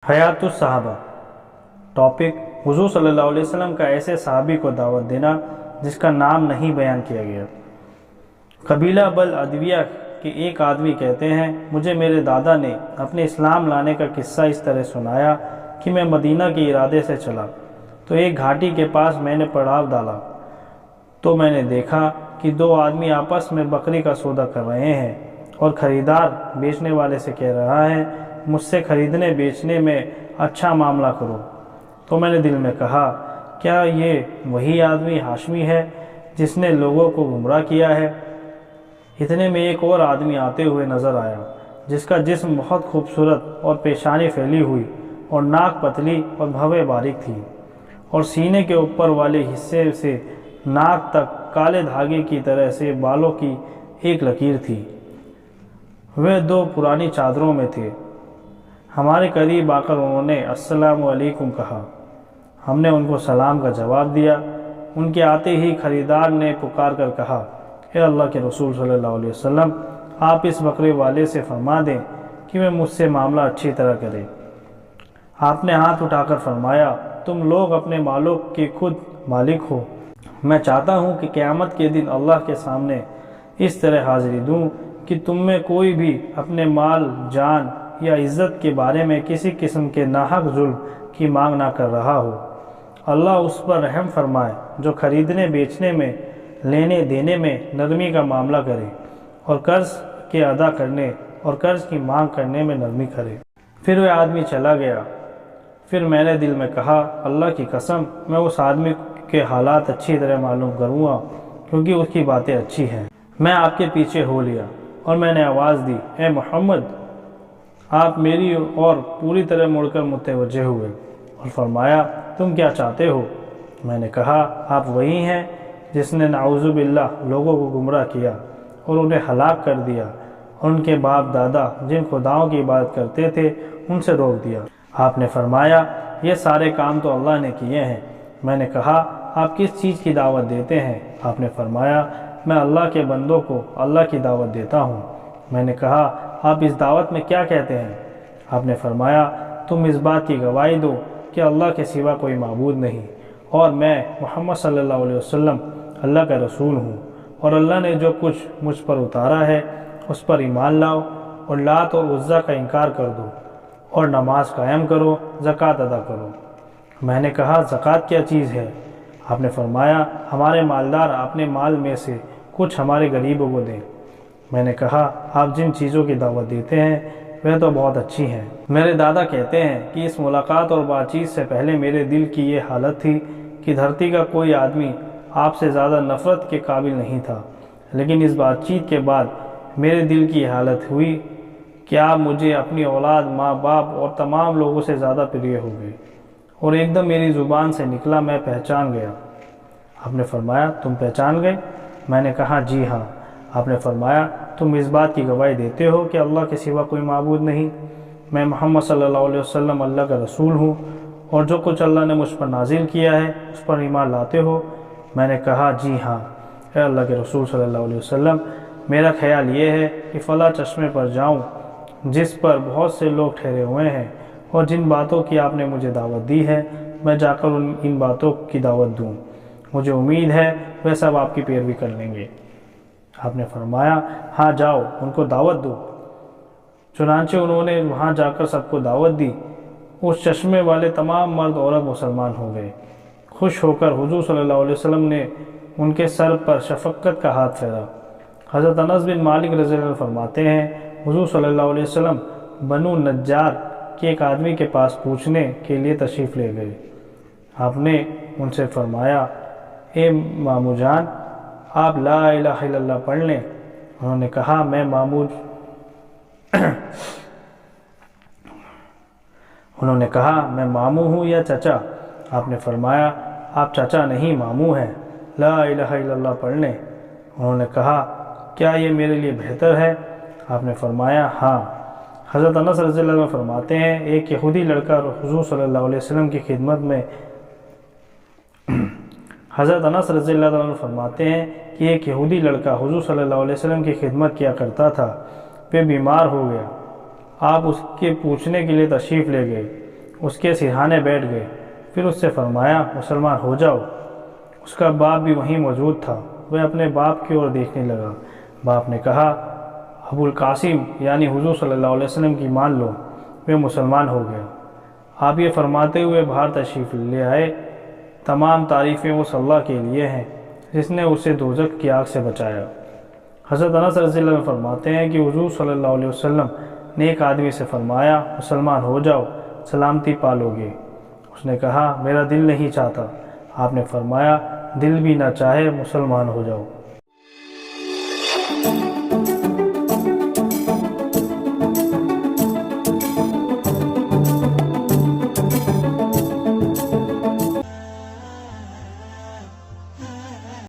حیات الصحابہ۔ ٹاپک: حضور صلی اللہ علیہ وسلم کا ایسے صحابی کو دعوت دینا جس کا نام نہیں بیان کیا گیا۔ قبیلہ بل ادویہ کے ایک آدمی کہتے ہیں، مجھے میرے دادا نے اپنے اسلام لانے کا قصہ اس طرح سنایا کہ میں مدینہ کے ارادے سے چلا تو ایک گھاٹی کے پاس میں نے پڑاؤ ڈالا تو میں نے دیکھا کہ دو آدمی آپس میں بکری کا سودا کر رہے ہیں اور خریدار بیچنے والے سے کہہ رہا ہے، مجھ سے خریدنے بیچنے میں اچھا معاملہ کرو۔ تو میں نے دل میں کہا، کیا یہ وہی آدمی ہاشمی ہے جس نے لوگوں کو گمراہ کیا ہے؟ اتنے میں ایک اور آدمی آتے ہوئے نظر آیا جس کا جسم بہت خوبصورت اور پیشانی پھیلی ہوئی اور ناک پتلی اور بھویں باریک تھی اور سینے کے اوپر والے حصے سے ناک تک کالے دھاگے کی طرح سے بالوں کی ایک لکیر تھی۔ وہ دو پرانی چادروں میں تھے۔ ہمارے قریب آ کر انہوں نے السلام علیکم کہا۔ ہم نے ان کو سلام کا جواب دیا۔ ان کے آتے ہی خریدار نے پکار کر کہا، اے اللہ کے رسول صلی اللہ علیہ وسلم، آپ اس بکرے والے سے فرما دیں کہ وہ مجھ سے معاملہ اچھی طرح کرے۔ آپ نے ہاتھ اٹھا کر فرمایا، تم لوگ اپنے مالوں کے خود مالک ہو۔ میں چاہتا ہوں کہ قیامت کے دن اللہ کے سامنے اس طرح حاضری دوں کہ تم میں کوئی بھی اپنے مال، جان یا عزت کے بارے میں کسی قسم کے ناحق ظلم کی مانگ نہ کر رہا ہو۔ اللہ اس پر رحم فرمائے جو خریدنے بیچنے میں، لینے دینے میں نرمی کا معاملہ کرے اور قرض کے ادا کرنے اور قرض کی مانگ کرنے میں نرمی کرے۔ پھر وہ آدمی چلا گیا۔ پھر میں نے دل میں کہا، اللہ کی قسم، میں اس آدمی کے حالات اچھی طرح معلوم کروں گا کیونکہ اس کی باتیں اچھی ہیں۔ میں آپ کے پیچھے ہو لیا اور میں نے آواز دی، اے محمد! آپ میری اور پوری طرح مڑ کر متوجہ ہوئے اور فرمایا، تم کیا چاہتے ہو؟ میں نے کہا، آپ وہی ہیں جس نے نعوذ باللہ لوگوں کو گمراہ کیا اور انہیں ہلاک کر دیا اور ان کے باپ دادا جن خداؤں کی عبادت کرتے تھے ان سے روک دیا۔ آپ نے فرمایا، یہ سارے کام تو اللہ نے کیے ہیں۔ میں نے کہا، آپ کس چیز کی دعوت دیتے ہیں؟ آپ نے فرمایا، میں اللہ کے بندوں کو اللہ کی دعوت دیتا ہوں۔ میں نے کہا، آپ اس دعوت میں کیا کہتے ہیں؟ آپ نے فرمایا، تم اس بات کی گواہی دو کہ اللہ کے سوا کوئی معبود نہیں اور میں محمد صلی اللہ علیہ وسلم اللہ کا رسول ہوں، اور اللہ نے جو کچھ مجھ پر اتارا ہے اس پر ایمان لاؤ اور لات اور عزا کا انکار کر دو اور نماز قائم کرو، زکوٰۃ ادا کرو۔ میں نے کہا، زکوٰۃ کیا چیز ہے؟ آپ نے فرمایا، ہمارے مالدار اپنے مال میں سے کچھ ہمارے غریبوں کو دیں۔ میں نے کہا، آپ جن چیزوں کی دعوت دیتے ہیں وہ تو بہت اچھی ہیں۔ میرے دادا کہتے ہیں کہ اس ملاقات اور بات چیت سے پہلے میرے دل کی یہ حالت تھی کہ دھرتی کا کوئی آدمی آپ سے زیادہ نفرت کے قابل نہیں تھا، لیکن اس بات چیت کے بعد میرے دل کی حالت ہوئی کہ آپ مجھے اپنی اولاد، ماں باپ اور تمام لوگوں سے زیادہ پریہ ہو گئے، اور ایک دم میری زبان سے نکلا، میں پہچان گیا۔ آپ نے فرمایا، تم پہچان گئے؟ میں نے کہا، جی ہاں۔ آپ نے فرمایا، تم اس بات کی گواہی دیتے ہو کہ اللہ کے سوا کوئی معبود نہیں، میں محمد صلی اللہ علیہ وسلم اللہ کا رسول ہوں، اور جو کچھ اللہ نے مجھ پر نازل کیا ہے اس پر ایمان لاتے ہو؟ میں نے کہا، جی ہاں۔ اے اللہ کے رسول صلی اللہ علیہ وسلم، میرا خیال یہ ہے کہ فلاں چشمے پر جاؤں جس پر بہت سے لوگ ٹھہرے ہوئے ہیں، اور جن باتوں کی آپ نے مجھے دعوت دی ہے میں جا کر ان باتوں کی دعوت دوں۔ مجھے امید ہے وہ سب آپ کی پیروی کر لیں گے۔ آپ نے فرمایا، ہاں جاؤ، ان کو دعوت دو۔ چنانچہ انہوں نے وہاں جا کر سب کو دعوت دی۔ اس چشمے والے تمام مرد عورت مسلمان ہو گئے۔ خوش ہو کر حضور صلی اللہ علیہ وسلم نے ان کے سر پر شفقت کا ہاتھ پھیرا۔ حضرت انس بن مالک رضی اللہ عنہ فرماتے ہیں، حضور صلی اللہ علیہ وسلم بنو نجار کے ایک آدمی کے پاس پوچھنے کے لیے تشریف لے گئے۔ آپ نے ان سے فرمایا، اے مامو جان، آپ لا الہ الا اللہ پڑھ لیں۔ انہوں نے کہا، میں ماموں ہوں یا چچا؟ آپ نے فرمایا، آپ چچا نہیں ماموں ہیں، لا الہ الا اللہ پڑھ لیں۔ انہوں نے کہا، کیا یہ میرے لیے بہتر ہے؟ آپ نے فرمایا، ہاں۔ حضرت انس رضی اللہ عنہ فرماتے ہیں، ایک یہودی لڑکا حضور صلی اللہ علیہ وسلم کی خدمت میں حضرت انس رضی اللہ عنہ فرماتے ہیں کہ ایک یہودی لڑکا حضور صلی اللہ علیہ وسلم کی خدمت کیا کرتا تھا، وہ بیمار ہو گیا۔ آپ اس کے پوچھنے کے لیے تشریف لے گئے۔ اس کے سرہانے بیٹھ گئے، پھر اس سے فرمایا مسلمان ہو جاؤ۔ اس کا باپ بھی وہیں موجود تھا، وہ اپنے باپ کی اور دیکھنے لگا۔ باپ نے کہا ابو القاسم یعنی حضور صلی اللہ علیہ وسلم کی مان لو، وہ مسلمان ہو گیا۔ آپ یہ فرماتے ہوئے باہر تشریف لے آئے، تمام تعریفیں اس اللہ کے لیے ہیں جس نے اسے دوزخ کی آگ سے بچایا۔ حضرت انس رضی اللہ عنہ فرماتے ہیں کہ حضور صلی اللہ علیہ وسلم نے ایک آدمی سے فرمایا مسلمان ہو جاؤ، سلامتی پالو گے۔ اس نے کہا میرا دل نہیں چاہتا۔ آپ نے فرمایا دل بھی نہ چاہے مسلمان ہو جاؤ۔